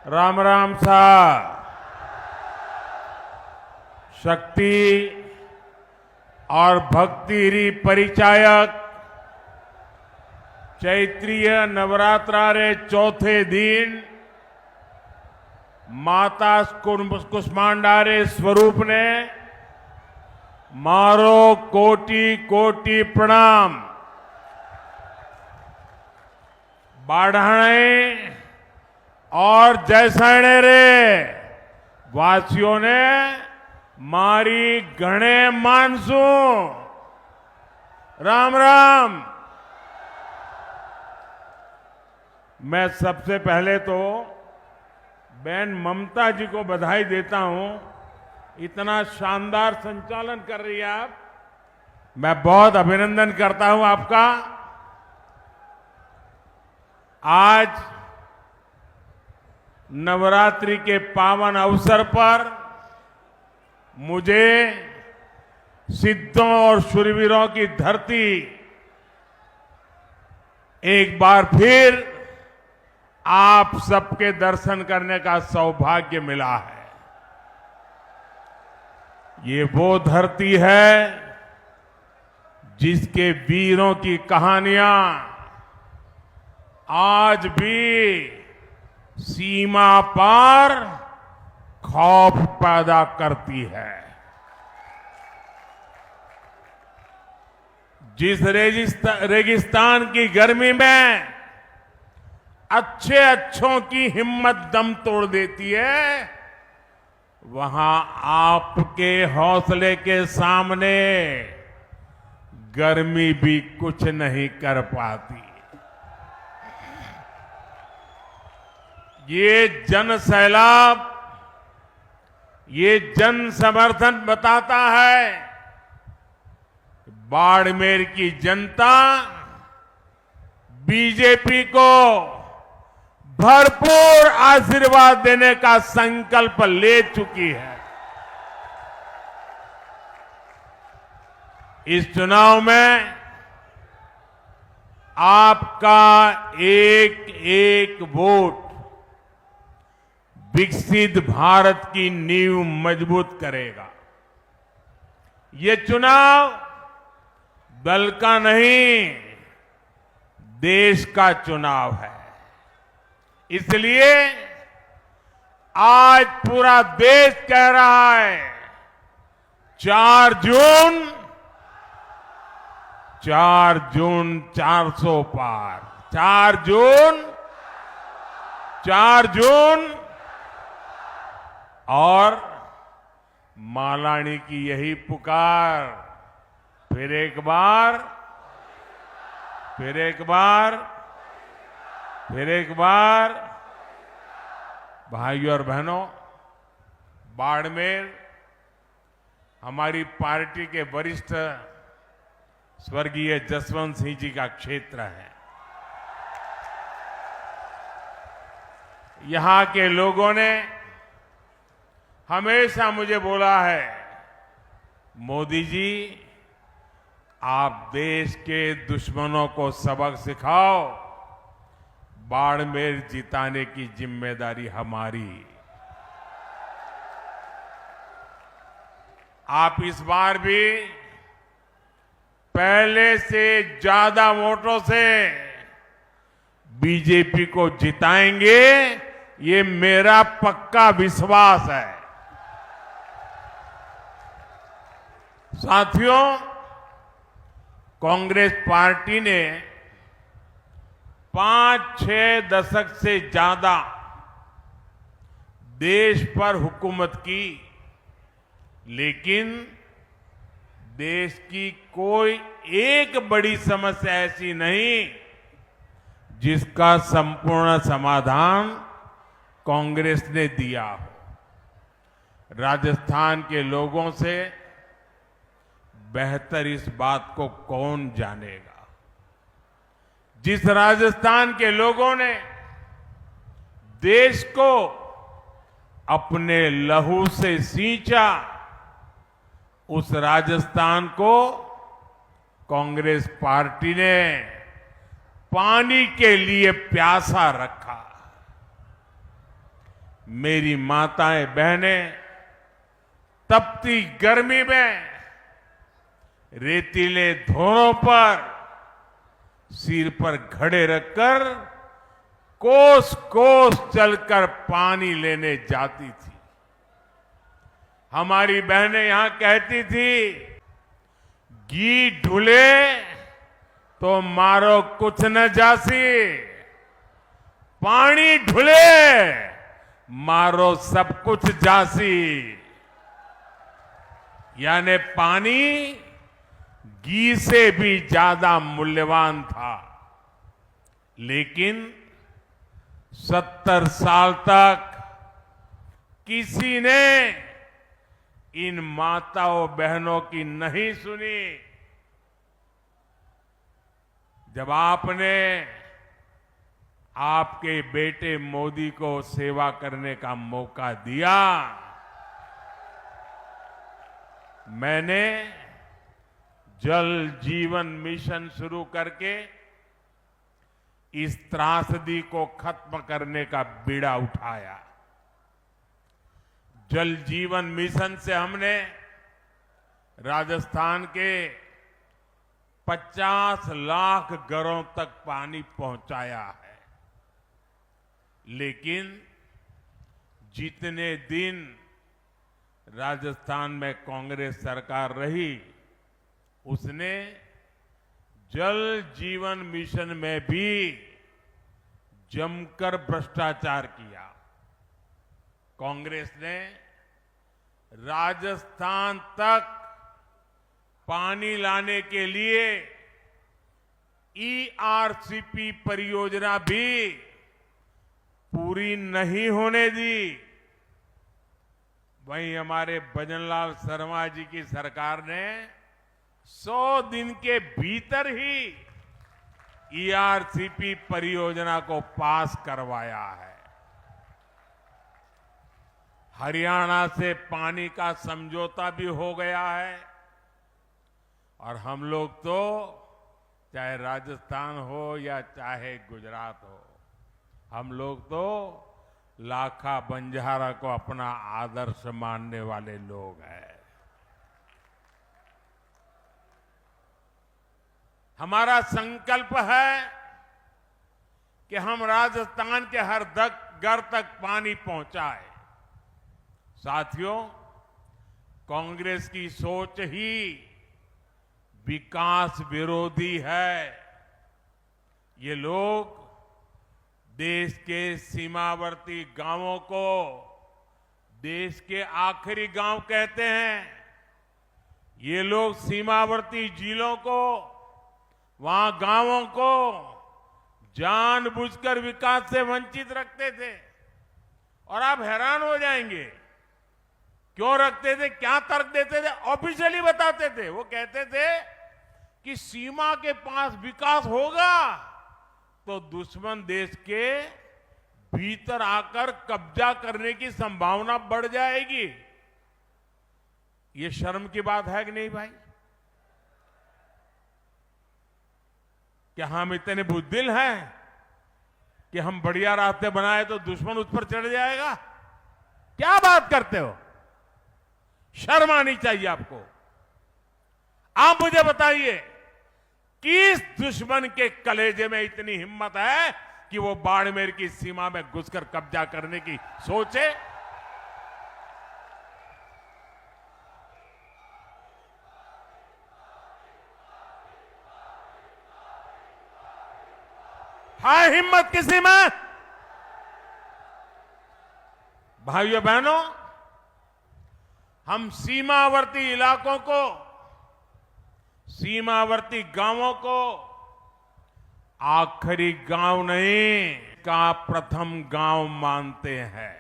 राम राम सा शक्ति और भक्ति री परिचायक चैत्रीय नवरात्रा रे चौथे दिन माता कुष्मांडा रे स्वरूप ने मारो कोटि कोटि प्रणाम। बाढ़ाणे और जयसाणे रे वासियों ने मारी घणे मानसू। राम राम। मैं सबसे पहले तो बहन ममता जी को बधाई देता हूं। इतना शानदार संचालन कर रही है आप, मैं बहुत अभिनंदन करता हूं आपका। आज नवरात्रि के पावन अवसर पर मुझे सिद्धों और शूरवीरों की धरती एक बार फिर आप सबके दर्शन करने का सौभाग्य मिला है। ये वो धरती है जिसके वीरों की कहानियां आज भी सीमा पार खौफ पैदा करती है। जिस रेगिस्तान की गर्मी में अच्छों की हिम्मत दम तोड़ देती है, वहां आपके हौसले के सामने गर्मी भी कुछ नहीं कर पाती। ये जन सैलाब, ये जन समर्थन बताता है बाड़मेर की जनता बीजेपी को भरपूर आशीर्वाद देने का संकल्प ले चुकी है। इस चुनाव में आपका एक एक वोट विकसित भारत की नींव मजबूत करेगा। ये चुनाव दल का नहीं, देश का चुनाव है। इसलिए आज पूरा देश कह रहा है 4 जून 400 पार। 4 जून और मालानी की यही पुकार। फिर एक बार भाइयों और बहनों, बाड़मेर हमारी पार्टी के वरिष्ठ स्वर्गीय जसवंत सिंह जी का क्षेत्र है। यहां के लोगों ने हमेशा मुझे बोला है, मोदी जी आप देश के दुश्मनों को सबक सिखाओ, बाड़मेर जिताने की जिम्मेदारी हमारी। आप इस बार भी पहले से ज्यादा वोटों से बीजेपी को जिताएंगे, ये मेरा पक्का विश्वास है। साथियों, कांग्रेस पार्टी ने 5-6 दशक से ज्यादा देश पर हुकूमत की, लेकिन देश की कोई एक बड़ी समस्या ऐसी नहीं जिसका संपूर्ण समाधान कांग्रेस ने दिया हो। राजस्थान के लोगों से बेहतर इस बात को कौन जानेगा। जिस राजस्थान के लोगों ने देश को अपने लहू से सींचा, उस राजस्थान को कांग्रेस पार्टी ने पानी के लिए प्यासा रखा। मेरी माताएं बहनें तपती गर्मी में रेतीले धोरों पर सिर पर घड़े रखकर कोस कोस चलकर पानी लेने जाती थी। हमारी बहनें यहां कहती थी, घी ढुले तो मारो कुछ न जासी, पानी ढुले मारो सब कुछ जासी। यानी पानी घी से भी ज्यादा मूल्यवान था। लेकिन 70 साल तक किसी ने इन माताओं बहनों की नहीं सुनी। जब आपने आपके बेटे मोदी को सेवा करने का मौका दिया, मैंने जल जीवन मिशन शुरू करके इस त्रासदी को खत्म करने का बीड़ा उठाया। जल जीवन मिशन से हमने राजस्थान के 50 लाख घरों तक पानी पहुंचाया है। लेकिन जितने दिन राजस्थान में कांग्रेस सरकार रही, उसने जल जीवन मिशन में भी जमकर भ्रष्टाचार किया। कांग्रेस ने राजस्थान तक पानी लाने के लिए ईआरसीपी परियोजना भी पूरी नहीं होने दी। वहीं हमारे भजनलाल शर्मा जी की सरकार ने 100 दिन के भीतर ही ईआरसीपी परियोजना को पास करवाया है। हरियाणा से पानी का समझौता भी हो गया है और हम लोग तो चाहे राजस्थान हो या चाहे गुजरात हो, हम लोग तो लाखा बंजारा को अपना आदर्श मानने वाले लोग हैं। हमारा संकल्प है कि हम राजस्थान के हर घर तक पानी पहुंचाए। साथियों, कांग्रेस की सोच ही विकास विरोधी है। ये लोग देश के सीमावर्ती गांवों को देश के आखिरी गांव कहते हैं। ये लोग सीमावर्ती जिलों को, वहां गांवों को जानबूझकर विकास से वंचित रखते थे। और आप हैरान हो जाएंगे, क्यों रखते थे, क्या तर्क देते थे? ऑफिशियली बताते थे। वो कहते थे कि सीमा के पास विकास होगा तो दुश्मन देश के भीतर आकर कब्जा करने की संभावना बढ़ जाएगी। ये शर्म की बात है कि नहीं भाई? क्या हम इतने बुद्धिल हैं कि हम बढ़िया रास्ते बनाए तो दुश्मन उस पर चढ़ जाएगा? क्या बात करते हो? शर्म आनी चाहिए आपको। आप मुझे बताइए, किस दुश्मन के कलेजे में इतनी हिम्मत है कि वो बाड़मेर की सीमा में घुसकर कब्जा करने की सोचे? है हिम्मत किसी में? भाइयों बहनों, हम सीमावर्ती इलाकों को, सीमावर्ती गांवों को आखिरी गांव नहीं, का प्रथम गांव मानते हैं।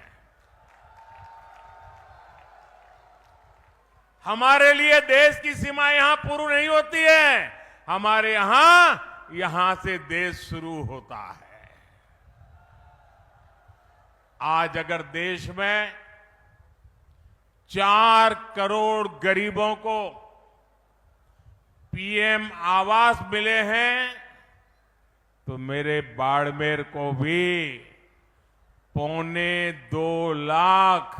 हमारे लिए देश की सीमा यहां पूरी नहीं होती है। हमारे यहां से देश शुरू होता है। आज अगर देश में 4 करोड़ गरीबों को पीएम आवास मिले हैं, तो मेरे बाड़मेर को भी 2.25 लाख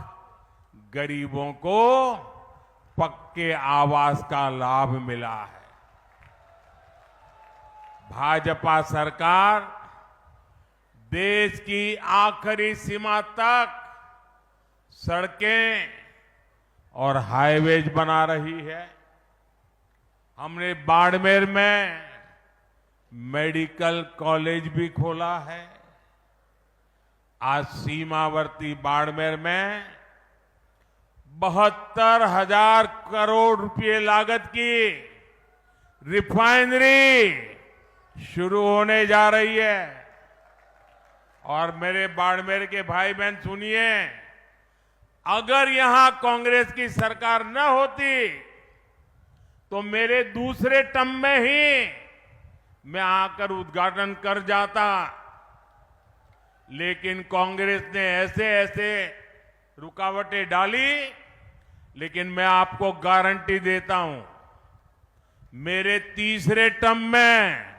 गरीबों को पक्के आवास का लाभ मिला है। भाजपा सरकार देश की आखिरी सीमा तक सड़कें और हाईवेज बना रही है। हमने बाड़मेर में मेडिकल कॉलेज भी खोला है। आज सीमावर्ती बाड़मेर में 72,000 करोड़ रुपए लागत की रिफाइनरी शुरू होने जा रही है। और मेरे बाड़मेर के भाई बहन सुनिए, अगर यहां कांग्रेस की सरकार न होती तो मेरे दूसरे टर्म में ही मैं आकर उद्घाटन कर जाता। लेकिन कांग्रेस ने ऐसे ऐसे रुकावटें डाली, लेकिन मैं आपको गारंटी देता हूं, मेरे तीसरे टर्म में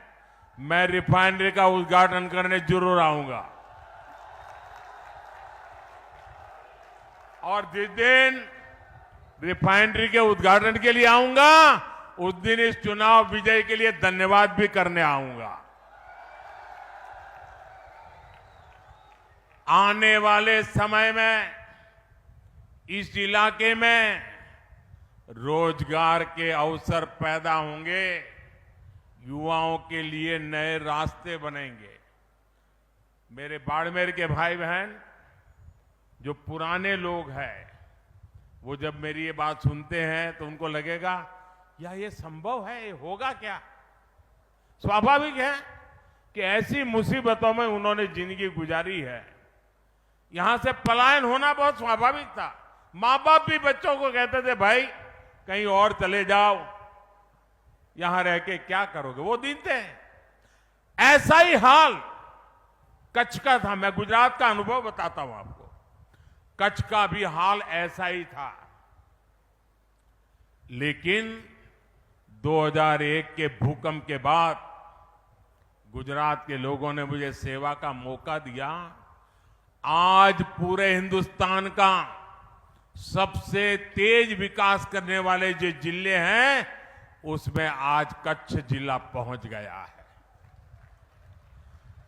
मैं रिफाइनरी का उद्घाटन करने जरूर आऊंगा। और जिस दिन रिफाइनरी के उद्घाटन के लिए आऊंगा, उस दिन इस चुनाव विजय के लिए धन्यवाद भी करने आऊंगा। आने वाले समय में इस इलाके में रोजगार के अवसर पैदा होंगे, युवाओं के लिए नए रास्ते बनेंगे। मेरे बाड़मेर के भाई बहन जो पुराने लोग हैं, वो जब मेरी ये बात सुनते हैं तो उनको लगेगा या ये संभव है, ये होगा क्या? स्वाभाविक है कि ऐसी मुसीबतों में उन्होंने जिंदगी गुजारी है। यहां से पलायन होना बहुत स्वाभाविक था। मां बाप भी बच्चों को कहते थे, भाई कहीं और चले जाओ, यहां रह के क्या करोगे? वो दिन थे। ऐसा ही हाल कच्छ का था। मैं गुजरात का अनुभव बताता हूं आपको। कच्छ का भी हाल ऐसा ही था। लेकिन 2001 के भूकंप के बाद गुजरात के लोगों ने मुझे सेवा का मौका दिया। आज पूरे हिंदुस्तान का सबसे तेज विकास करने वाले जो जिले हैं, उसमें आज कच्छ जिला पहुंच गया है।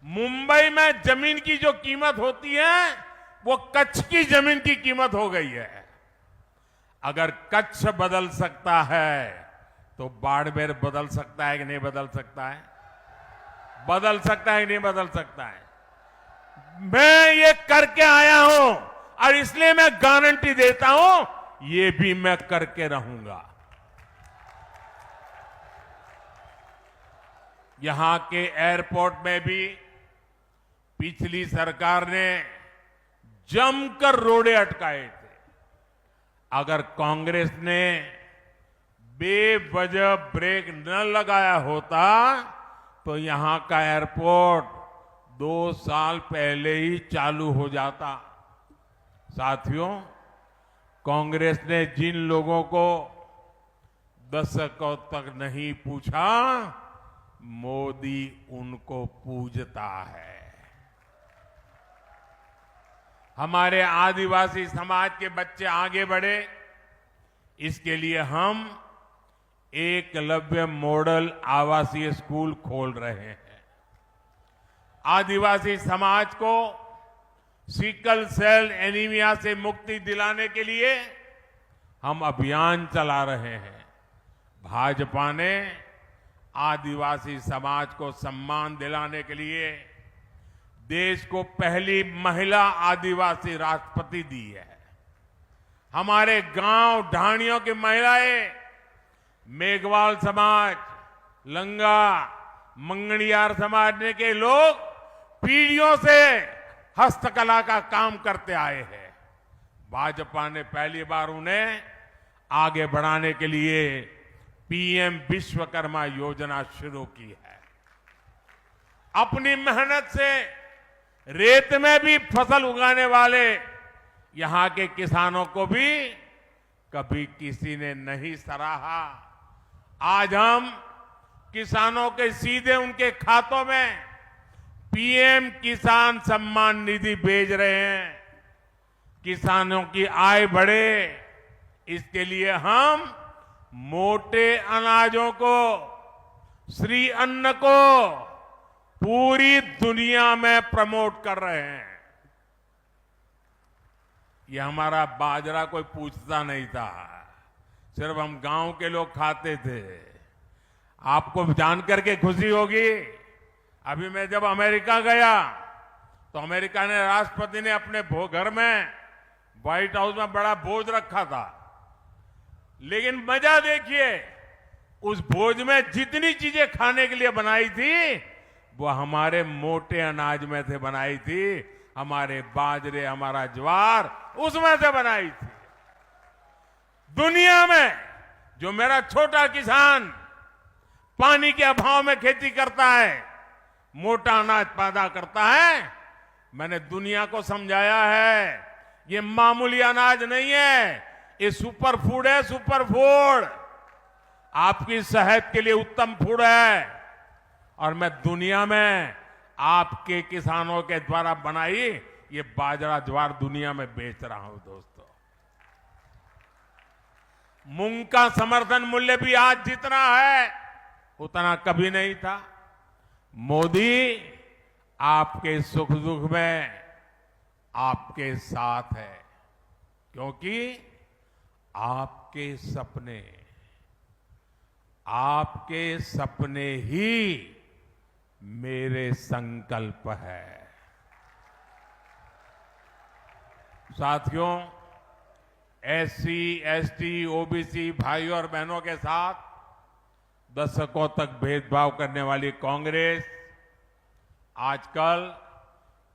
मुंबई में जमीन की जो कीमत होती है, वो कच्छ की जमीन की कीमत हो गई है। अगर कच्छ बदल सकता है तो बाड़मेर बदल सकता है कि नहीं बदल सकता है? बदल सकता है कि नहीं बदल सकता है? मैं ये करके आया हूं और इसलिए मैं गारंटी देता हूं, ये भी मैं करके रहूंगा। यहां के एयरपोर्ट में भी पिछली सरकार ने जमकर रोड़े अटकाए थे। अगर कांग्रेस ने बेवजह ब्रेक न लगाया होता तो यहां का एयरपोर्ट 2 साल पहले ही चालू हो जाता। साथियों, कांग्रेस ने जिन लोगों को दशकों तक नहीं पूछा, मोदी उनको पूजता है। हमारे आदिवासी समाज के बच्चे आगे बढ़े, इसके लिए हम एकलव्य मॉडल आवासीय स्कूल खोल रहे हैं। आदिवासी समाज को सिकल सेल एनीमिया से मुक्ति दिलाने के लिए हम अभियान चला रहे हैं। भाजपा ने आदिवासी समाज को सम्मान दिलाने के लिए देश को पहली महिला आदिवासी राष्ट्रपति दी है। हमारे गांव ढाणियों की महिलाएं, मेघवाल समाज, लंगा, मंगणियार समाज के लोग पीढ़ियों से हस्तकला का काम करते आए हैं। भाजपा ने पहली बार उन्हें आगे बढ़ाने के लिए पीएम विश्वकर्मा योजना शुरू की है। अपनी मेहनत से रेत में भी फसल उगाने वाले यहां के किसानों को भी कभी किसी ने नहीं सराहा। आज हम किसानों के सीधे उनके खातों में पीएम किसान सम्मान निधि भेज रहे हैं। किसानों की आय बढ़े, इसके लिए हम मोटे अनाजों को, श्री अन्न को पूरी दुनिया में प्रमोट कर रहे हैं। ये हमारा बाजरा कोई पूछता नहीं था, सिर्फ हम गांव के लोग खाते थे। आपको जानकर के खुशी होगी, अभी मैं जब अमेरिका गया तो अमेरिका ने राष्ट्रपति ने अपने घर में, व्हाइट हाउस में बड़ा भोज रखा था। लेकिन मजा देखिए, उस भोज में जितनी चीजें खाने के लिए बनाई थी वो हमारे मोटे अनाज में से बनाई थी। हमारे बाजरे, हमारा ज्वार उसमें से बनाई थी। दुनिया में जो मेरा छोटा किसान पानी के अभाव में खेती करता है, मोटा अनाज पैदा करता है, मैंने दुनिया को समझाया है ये मामूली अनाज नहीं है, ये सुपर फूड है, सुपर फूड। आपकी सेहत के लिए उत्तम फूड है। और मैं दुनिया में आपके किसानों के द्वारा बनाई ये बाजरा ज्वार दुनिया में बेच रहा हूं। दोस्तों, मूंग का समर्थन मूल्य भी आज जितना है उतना कभी नहीं था। मोदी आपके सुख दुख में आपके साथ है, क्योंकि आपके सपने ही मेरे संकल्प है। साथियों, एससी, एसटी, ओबीसी भाइयों और बहनों के साथ दशकों तक भेदभाव करने वाली कांग्रेस आजकल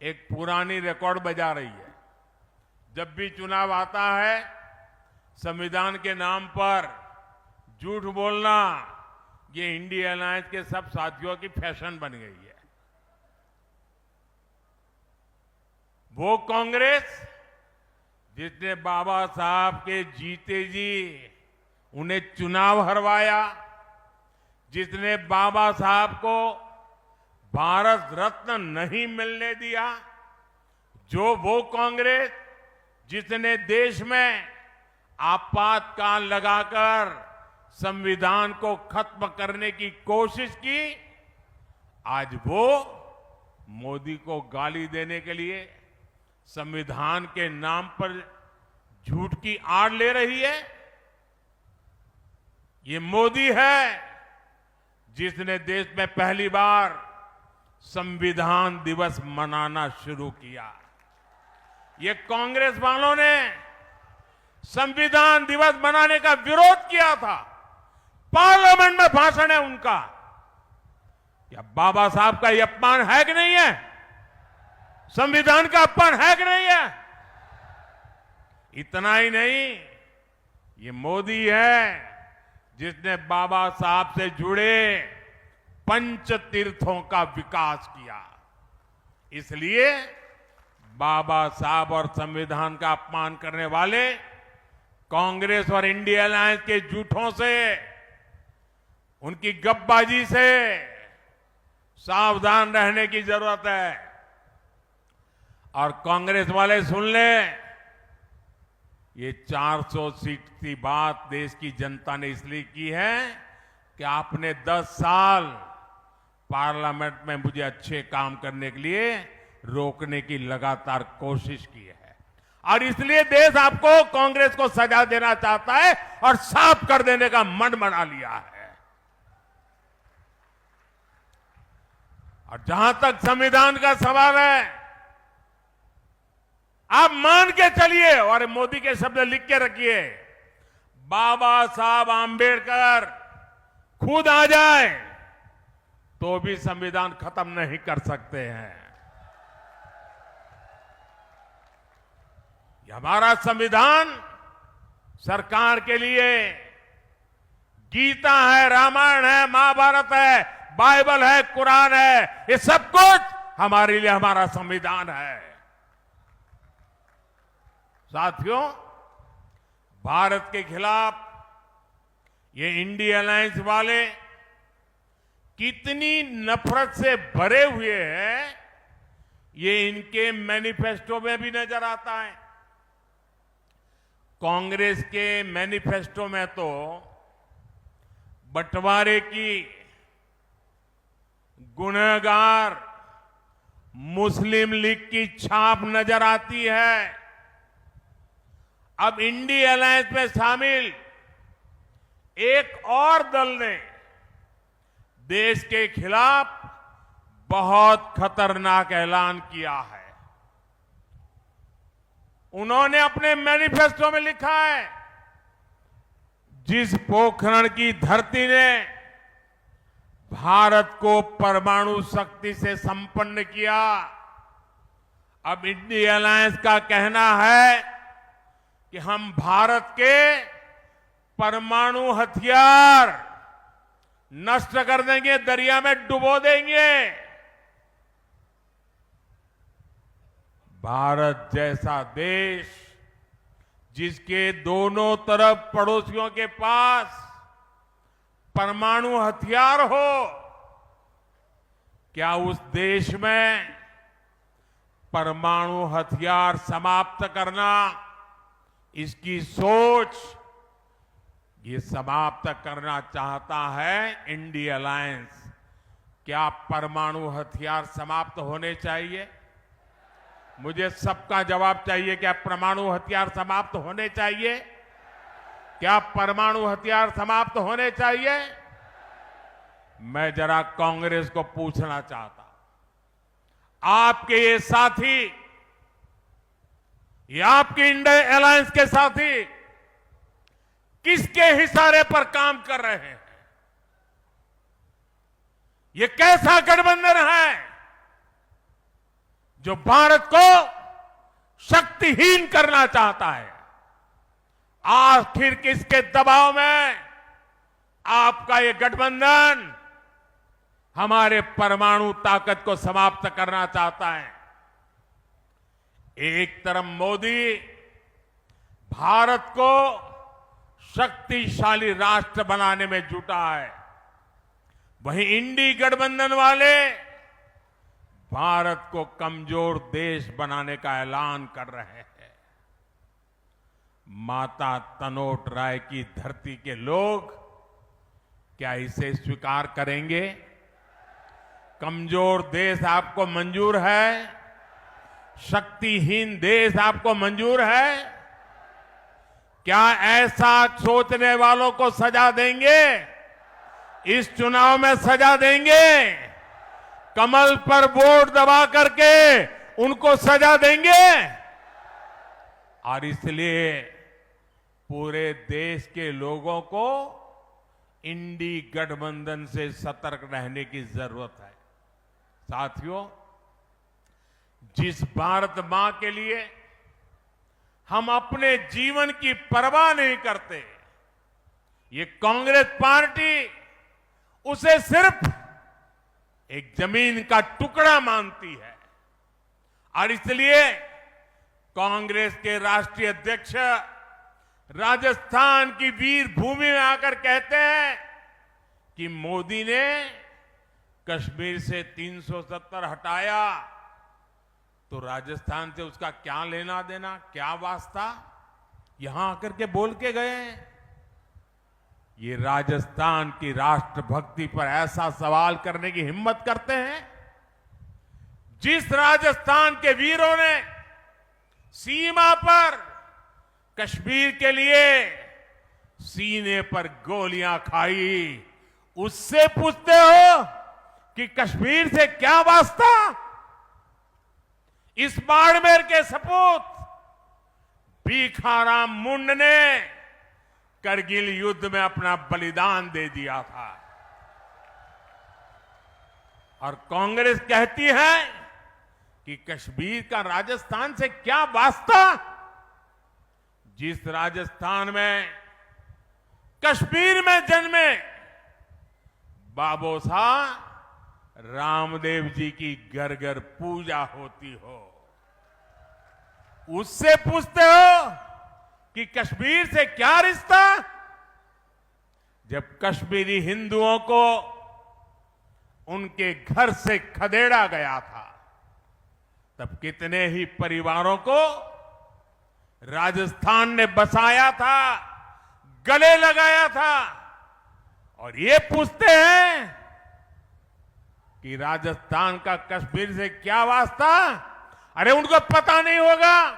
एक पुरानी रिकॉर्ड बजा रही है। जब भी चुनाव आता है, संविधान के नाम पर झूठ बोलना ये इंडिया अलायंस के सब साथियों की फैशन बन गई है। वो कांग्रेस जिसने बाबा साहब के जीते जी उन्हें चुनाव हरवाया, जिसने बाबा साहब को भारत रत्न नहीं मिलने दिया, वो कांग्रेस जिसने देश में आपातकाल लगाकर संविधान को खत्म करने की कोशिश की, आज वो मोदी को गाली देने के लिए संविधान के नाम पर झूठ की आड़ ले रही है। ये मोदी है जिसने देश में पहली बार संविधान दिवस मनाना शुरू किया। ये कांग्रेस वालों ने संविधान दिवस मनाने का विरोध किया था। पार्लियामेंट में भाषण है उनका। क्या बाबा साहब का ये अपमान है कि नहीं है? संविधान का अपमान है कि नहीं है? इतना ही नहीं, ये मोदी है जिसने बाबा साहब से जुड़े पंच तीर्थों का विकास किया। इसलिए बाबा साहब और संविधान का अपमान करने वाले कांग्रेस और इंडिया अलायंस के झूठों से, उनकी गपबाजी से सावधान रहने की जरूरत है। और कांग्रेस वाले सुन लें, ये 400 सीट की बात देश की जनता ने इसलिए की है कि आपने 10 साल पार्लियामेंट में मुझे अच्छे काम करने के लिए रोकने की लगातार कोशिश की है। और इसलिए देश आपको, कांग्रेस को सजा देना चाहता है और साफ कर देने का मन बना लिया है। और जहां तक संविधान का सवाल है, आप मान के चलिए और मोदी के शब्द लिख के रखिए, बाबा साहब आंबेडकर खुद आ जाए तो भी संविधान खत्म नहीं कर सकते हैं। ये हमारा संविधान सरकार के लिए गीता है, रामायण है, महाभारत है, बाइबल है, कुरान है, ये सब कुछ हमारे लिए हमारा संविधान है। साथियों, भारत के खिलाफ ये इंडिया अलायंस वाले कितनी नफरत से भरे हुए हैं ये इनके मैनिफेस्टो में भी नजर आता है। कांग्रेस के मैनिफेस्टो में तो बंटवारे की गुनहगार मुस्लिम लीग की छाप नजर आती है। अब इंडी अलायंस में शामिल एक और दल ने देश के खिलाफ बहुत खतरनाक ऐलान किया है। उन्होंने अपने मैनिफेस्टो में लिखा है, जिस पोखरण की धरती ने भारत को परमाणु शक्ति से संपन्न किया, अब इंडी अलायंस का कहना है कि हम भारत के परमाणु हथियार नष्ट कर देंगे, दरिया में डुबो देंगे। भारत जैसा देश जिसके दोनों तरफ पड़ोसियों के पास परमाणु हथियार हो, क्या उस देश में परमाणु हथियार समाप्त करना, इसकी सोच ये समाप्त करना चाहता है इंडी अलायंस। क्या परमाणु हथियार समाप्त होने चाहिए? मुझे सबका जवाब चाहिए। क्या परमाणु हथियार समाप्त होने चाहिए? क्या परमाणु हथियार समाप्त होने चाहिए? मैं जरा कांग्रेस को पूछना चाहता हूं, आपके ये साथी, ये आपके इंडी अलायंस के साथी किसके इशारे पर काम कर रहे हैं? ये कैसा गठबंधन है जो भारत को शक्तिहीन करना चाहता है? आखिर किसके दबाव में आपका ये गठबंधन हमारे परमाणु ताकत को समाप्त करना चाहता है? एक तरफ मोदी भारत को शक्तिशाली राष्ट्र बनाने में जुटा है, वहीं इंडी गठबंधन वाले भारत को कमजोर देश बनाने का ऐलान कर रहे हैं। माता तनोट राय की धरती के लोग क्या इसे स्वीकार करेंगे? कमजोर देश आपको मंजूर है? शक्तिहीन देश आपको मंजूर है? क्या ऐसा सोचने वालों को सजा देंगे? इस चुनाव में सजा देंगे? कमल पर वोट दबा करके उनको सजा देंगे? और इसलिए पूरे देश के लोगों को इंडी गठबंधन से सतर्क रहने की जरूरत है। साथियों, जिस भारत मां के लिए हम अपने जीवन की परवाह नहीं करते, ये कांग्रेस पार्टी उसे सिर्फ एक जमीन का टुकड़ा मानती है। और इसलिए कांग्रेस के राष्ट्रीय अध्यक्ष राजस्थान की वीर भूमि में आकर कहते हैं कि मोदी ने कश्मीर से 370 हटाया तो राजस्थान से उसका क्या लेना देना, क्या वास्ता? यहां आकर के बोल के गए हैं। ये राजस्थान की राष्ट्रभक्ति पर ऐसा सवाल करने की हिम्मत करते हैं। जिस राजस्थान के वीरों ने सीमा पर कश्मीर के लिए सीने पर गोलियां खाई, उससे पूछते हो कि कश्मीर से क्या वास्ता? इस बाड़मेर के सपूत भीखाराम मुंड ने करगिल युद्ध में अपना बलिदान दे दिया था। और कांग्रेस कहती है कि कश्मीर का राजस्थान से क्या वास्ता? जिस राजस्थान में कश्मीर में जन्मे बाबू साहब रामदेव जी की घर घर पूजा होती हो, उससे पूछते हो कि कश्मीर से क्या रिश्ता? जब कश्मीरी हिंदुओं को उनके घर से खदेड़ा गया था, तब कितने ही परिवारों को राजस्थान ने बसाया था, गले लगाया था, और ये पूछते हैं कि राजस्थान का कश्मीर से क्या वास्ता। अरे उनको पता नहीं होगा,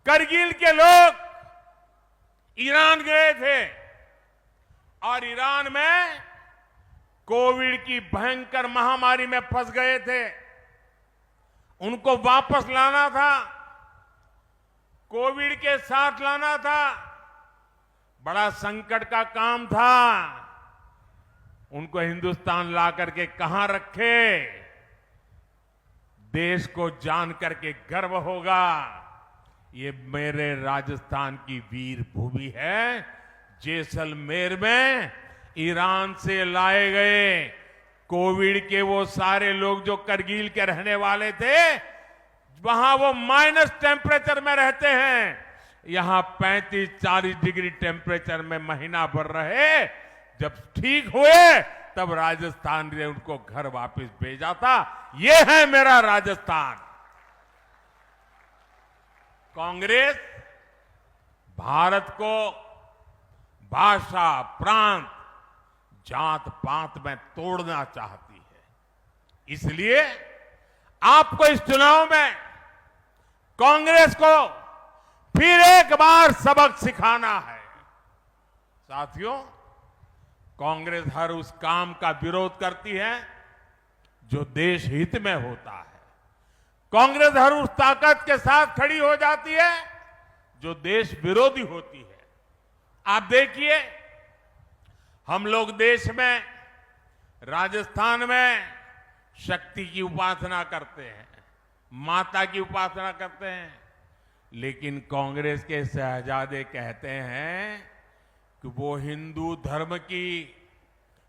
करगिल के लोग ईरान गए थे और ईरान में कोविड की भयंकर महामारी में फंस गए थे। उनको वापस लाना था, कोविड के साथ लाना था, बड़ा संकट का काम था। उनको हिंदुस्तान ला करके कहां रखे, देश को जान करके गर्व होगा, ये मेरे राजस्थान की वीर भूमि है। जैसलमेर में ईरान से लाए गए कोविड के वो सारे लोग जो करगिल के रहने वाले थे, वहां वो माइनस टेम्परेचर में रहते हैं, यहां 35-40 डिग्री टेम्परेचर में महीना भर रहे। जब ठीक हुए तब राजस्थान ने उनको घर वापस भेजा था। ये है मेरा राजस्थान। कांग्रेस भारत को भाषा, प्रांत, जात पात में तोड़ना चाहती है। इसलिए आपको इस चुनाव में कांग्रेस को फिर एक बार सबक सिखाना है। साथियों, कांग्रेस हर उस काम का विरोध करती है जो देश हित में होता है। कांग्रेस हर उस ताकत के साथ खड़ी हो जाती है जो देश विरोधी होती है। आप देखिए, हम लोग देश में, राजस्थान में शक्ति की उपासना करते हैं, माता की उपासना करते हैं, लेकिन कांग्रेस के शहजादे कहते हैं कि वो हिंदू धर्म की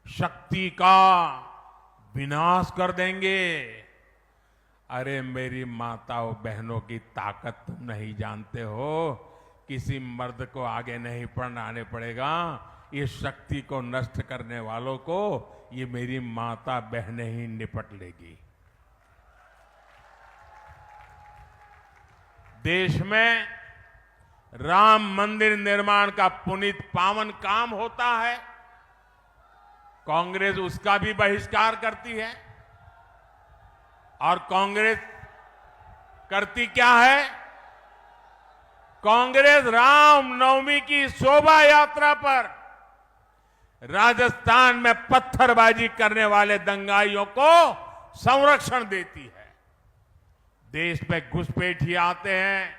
शक्ति का विनाश कर देंगे। अरे मेरी माताओं बहनों की ताकत तुम नहीं जानते हो। किसी मर्द को आगे नहीं बढ़ाने पड़ेगा, ये शक्ति को नष्ट करने वालों को ये मेरी माता बहनें ही निपट लेगी। देश में राम मंदिर निर्माण का पुनीत पावन काम होता है, कांग्रेस उसका भी बहिष्कार करती है। और कांग्रेस करती क्या है? कांग्रेस रामनवमी की शोभा यात्रा पर राजस्थान में पत्थरबाजी करने वाले दंगाइयों को संरक्षण देती है। देश पे घुसपैठी आते हैं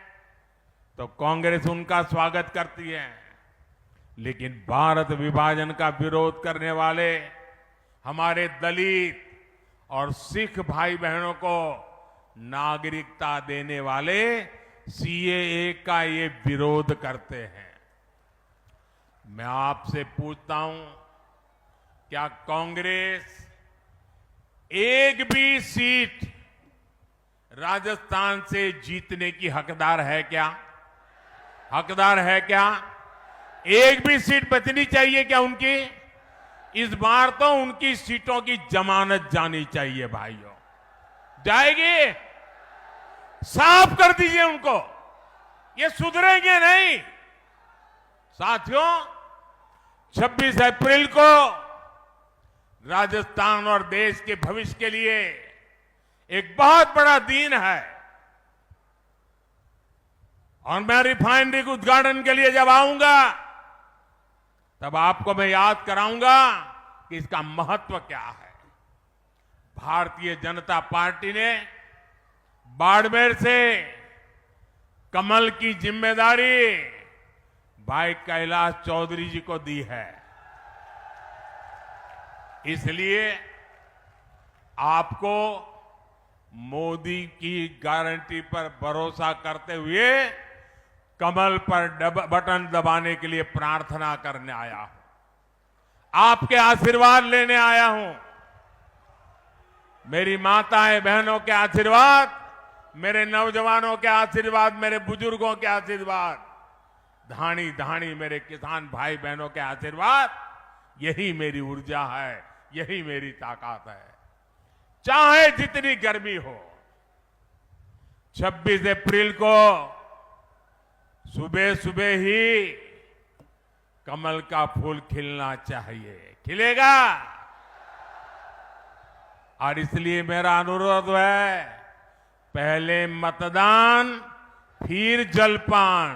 तो कांग्रेस उनका स्वागत करती है, लेकिन भारत विभाजन का विरोध करने वाले हमारे दलित और सिख भाई बहनों को नागरिकता देने वाले सीएए का ये विरोध करते हैं। मैं आपसे पूछता हूं, क्या कांग्रेस एक भी सीट राजस्थान से जीतने की हकदार है क्या? हकदार है क्या? एक भी सीट बचनी चाहिए क्या उनकी? इस बार तो उनकी सीटों की जमानत जानी चाहिए भाइयों। जाएगी? साफ कर दीजिए उनको, ये सुधरेंगे नहीं। साथियों, 26 अप्रैल को राजस्थान और देश के भविष्य के लिए एक बहुत बड़ा दिन है, और मैं रिफाइनरी के उद्घाटन के लिए जब आऊंगा तब आपको मैं याद कराऊंगा कि इसका महत्व क्या है। भारतीय जनता पार्टी ने बाड़मेर से कमल की जिम्मेदारी भाई कैलाश चौधरी जी को दी है। इसलिए आपको मोदी की गारंटी पर भरोसा करते हुए कमल पर बटन दबाने के लिए प्रार्थना करने आया हूं, आपके आशीर्वाद लेने आया हूं। मेरी माताएं बहनों के आशीर्वाद, मेरे नौजवानों के आशीर्वाद, मेरे बुजुर्गों के आशीर्वाद, धानी धानी मेरे किसान भाई बहनों के आशीर्वाद, यही मेरी ऊर्जा है, यही मेरी ताकत है। चाहे जितनी गर्मी हो, 26 अप्रैल को सुबह सुबह ही कमल का फूल खिलना चाहिए। खिलेगा? और इसलिए मेरा अनुरोध है, पहले मतदान फिर जलपान,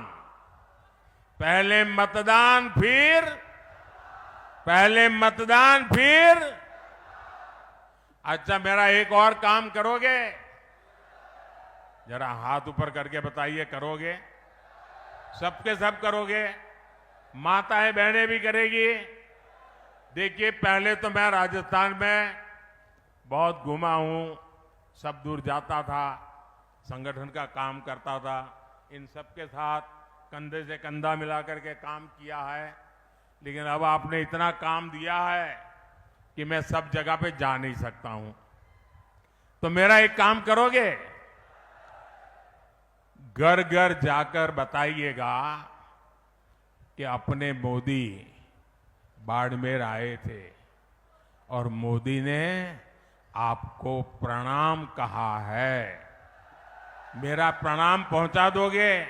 पहले मतदान फिर अच्छा, मेरा एक और काम करोगे? जरा हाथ ऊपर करके बताइए, करोगे? सबके सब करोगे? माताएं बहनें भी करेगी? देखिए, पहले तो मैं राजस्थान में बहुत घूमा हूं, सब दूर जाता था, संगठन का काम करता था, इन सबके साथ कंधे से कंधा मिलाकर के काम किया है। लेकिन अब आपने इतना काम दिया है कि मैं सब जगह पे जा नहीं सकता हूं। तो मेरा एक काम करोगे? घर घर जाकर बताइएगा कि अपने मोदी बाड़मेर आए थे और मोदी ने आपको प्रणाम कहा है। मेरा प्रणाम पहुंचा दोगे?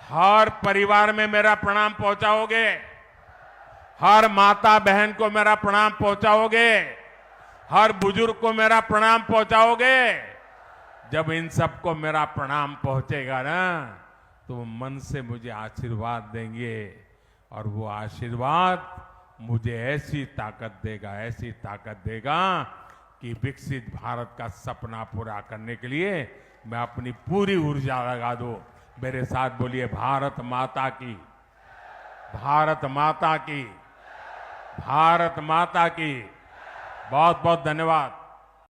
हर परिवार में मेरा प्रणाम पहुंचाओगे? हर माता बहन को मेरा प्रणाम पहुंचाओगे? हर बुजुर्ग को मेरा प्रणाम पहुंचाओगे? जब इन सबको मेरा प्रणाम पहुंचेगा ना, तो वो मन से मुझे आशीर्वाद देंगे और वो आशीर्वाद मुझे ऐसी ताकत देगा कि विकसित भारत का सपना पूरा करने के लिए मैं अपनी पूरी ऊर्जा लगा दूं। मेरे साथ बोलिए, भारत माता की, भारत माता की, भारत माता की। बहुत बहुत धन्यवाद।